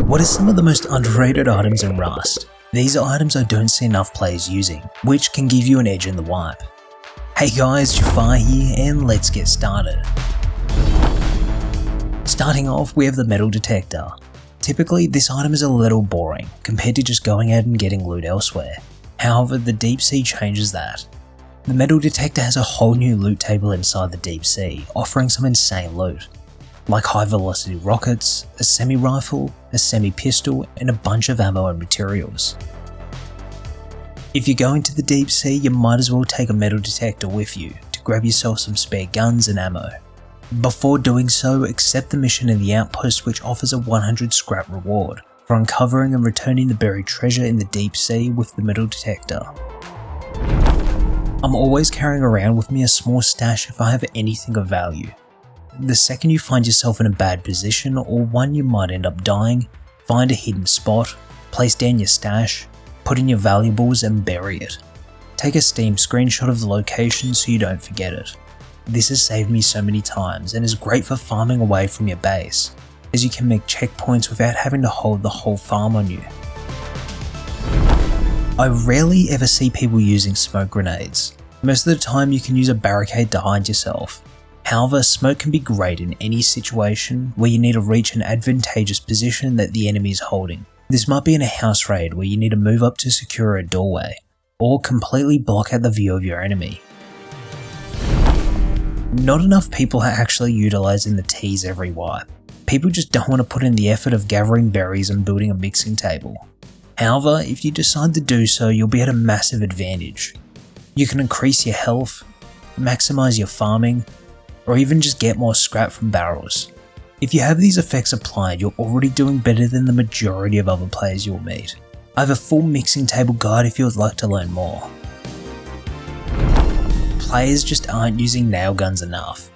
What are some of the most underrated items in Rust? These are items I don't see enough players using, which can give you an edge in the wipe. Hey guys, Jfarr here, and let's get started. Starting off, we have the metal detector. Typically, this item is a little boring compared to just going out and getting loot elsewhere. However, the deep sea changes that. The metal detector has a whole new loot table inside the deep sea, offering some insane loot, like high velocity rockets, a semi-rifle, a semi-pistol, and a bunch of ammo and materials. If you go into the deep sea, you might as well take a metal detector with you to grab yourself some spare guns and ammo. Before doing so, accept the mission in the outpost, which offers a 100 scrap reward for uncovering and returning the buried treasure in the deep sea with the metal detector. I'm always carrying around with me a small stash if I have anything of value. The second you find yourself in a bad position or one you might end up dying, find a hidden spot, place down your stash, put in your valuables and bury it. Take a Steam screenshot of the location so you don't forget it. This has saved me so many times and is great for farming away from your base, as you can make checkpoints without having to hold the whole farm on you. I rarely ever see people using smoke grenades. Most of the time you can use a barricade to hide yourself. However, smoke can be great in any situation where you need to reach an advantageous position that the enemy is holding. This might be in a house raid where you need to move up to secure a doorway, or completely block out the view of your enemy. Not enough people are actually utilising the teas every wipe. People just don't want to put in the effort of gathering berries and building a mixing table. However, if you decide to do so, you'll be at a massive advantage. You can increase your health, maximise your farming, or even just get more scrap from barrels. If you have these effects applied, you're already doing better than the majority of other players you'll meet. I have a full mixing table guide if you would like to learn more. Players just aren't using nail guns enough.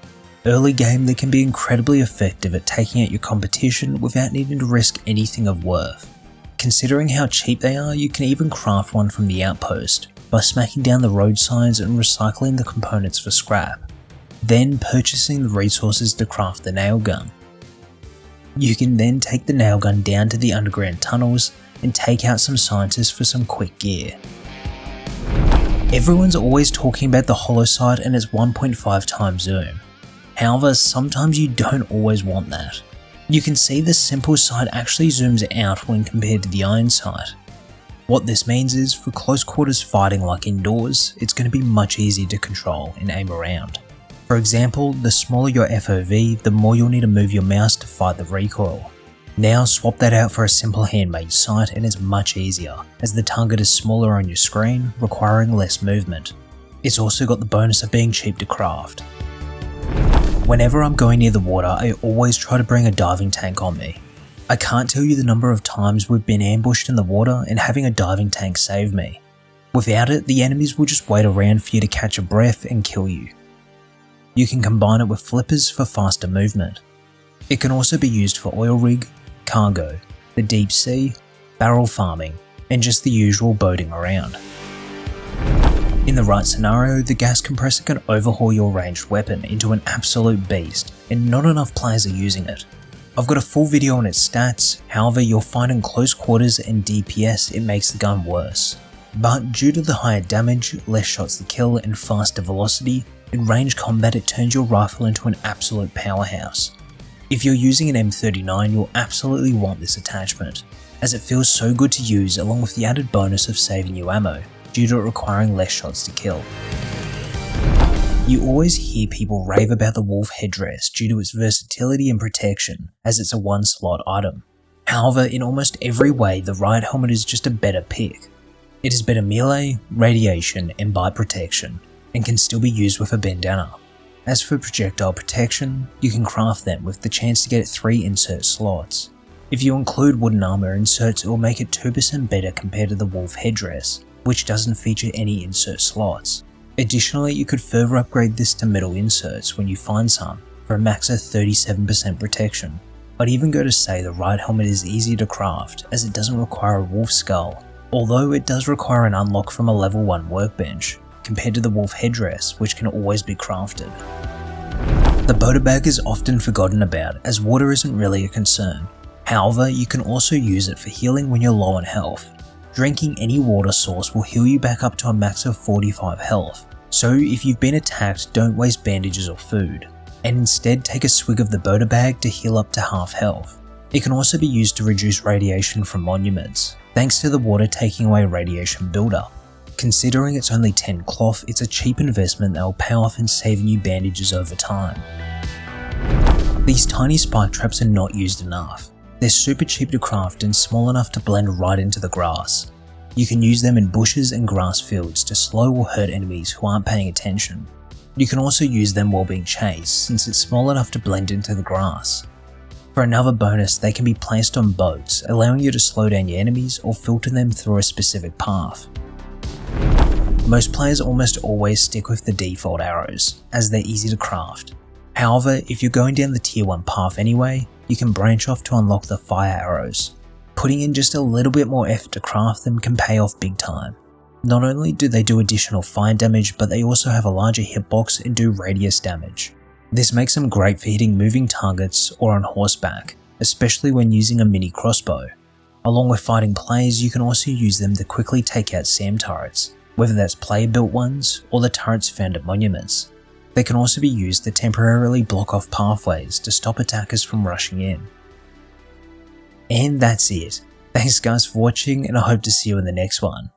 Early game, they can be incredibly effective at taking out your competition without needing to risk anything of worth. Considering how cheap they are, you can even craft one from the outpost by smacking down the road signs and recycling the components for scrap, then purchasing the resources to craft the nail gun. You can then take the nail gun down to the underground tunnels and take out some scientists for some quick gear. Everyone's always talking about the hollow sight and its 1.5 times zoom. However, sometimes you don't always want that. You can see the simple sight actually zooms out when compared to the iron sight. What this means is, for close quarters fighting like indoors, it's going to be much easier to control and aim around. For example, the smaller your FOV, the more you'll need to move your mouse to fight the recoil. Now swap that out for a simple handmade sight and it's much easier, as the target is smaller on your screen, requiring less movement. It's also got the bonus of being cheap to craft. Whenever I'm going near the water, I always try to bring a diving tank on me. I can't tell you the number of times we've been ambushed in the water and having a diving tank save me. Without it, the enemies will just wait around for you to catch a breath and kill you. You can combine it with flippers for faster movement. It can also be used for oil rig, cargo, the deep sea, barrel farming, and just the usual boating around. In the right scenario, the gas compressor can overhaul your ranged weapon into an absolute beast, and not enough players are using it. I've got a full video on its stats, however you'll find in close quarters and DPS it makes the gun worse. But due to the higher damage, less shots to kill and faster velocity, in range combat it turns your rifle into an absolute powerhouse. If you're using an M39, you'll absolutely want this attachment, as it feels so good to use along with the added bonus of saving you ammo, due to it requiring less shots to kill. You always hear people rave about the Wolf Headdress due to its versatility and protection, as it's a one slot item. However, in almost every way the Riot helmet is just a better pick. It is better melee, radiation and bite protection, and can still be used with a bandana. As for projectile protection, you can craft them with the chance to get 3 insert slots. If you include wooden armor inserts, it will make it 2% better compared to the Wolf Headdress, which doesn't feature any insert slots. Additionally, you could further upgrade this to metal inserts when you find some, for a max of 37% protection. I'd even go to say the Riot helmet is easier to craft, as it doesn't require a wolf skull, although it does require an unlock from a level 1 workbench, compared to the Wolf Headdress, which can always be crafted. The Bota Bag is often forgotten about, as water isn't really a concern. However, you can also use it for healing when you're low on health. Drinking any water source will heal you back up to a max of 45 health, so if you've been attacked, don't waste bandages or food, and instead take a swig of the Bota Bag to heal up to half health. It can also be used to reduce radiation from monuments, thanks to the water taking away radiation buildup. Considering it's only 10 cloth, it's a cheap investment that will pay off in saving you bandages over time. These tiny spike traps are not used enough. They're super cheap to craft and small enough to blend right into the grass. You can use them in bushes and grass fields to slow or hurt enemies who aren't paying attention. You can also use them while being chased, since it's small enough to blend into the grass. For another bonus, they can be placed on boats, allowing you to slow down your enemies or filter them through a specific path. Most players almost always stick with the default arrows, as they're easy to craft. However, if you're going down the tier 1 path anyway, you can branch off to unlock the fire arrows. Putting in just a little bit more effort to craft them can pay off big time. Not only do they do additional fire damage, but they also have a larger hitbox and do radius damage. This makes them great for hitting moving targets or on horseback, especially when using a mini crossbow. Along with fighting players, you can also use them to quickly take out SAM turrets, whether that's player-built ones or the turrets found at monuments. They can also be used to temporarily block off pathways to stop attackers from rushing in. And that's it. Thanks guys for watching, and I hope to see you in the next one.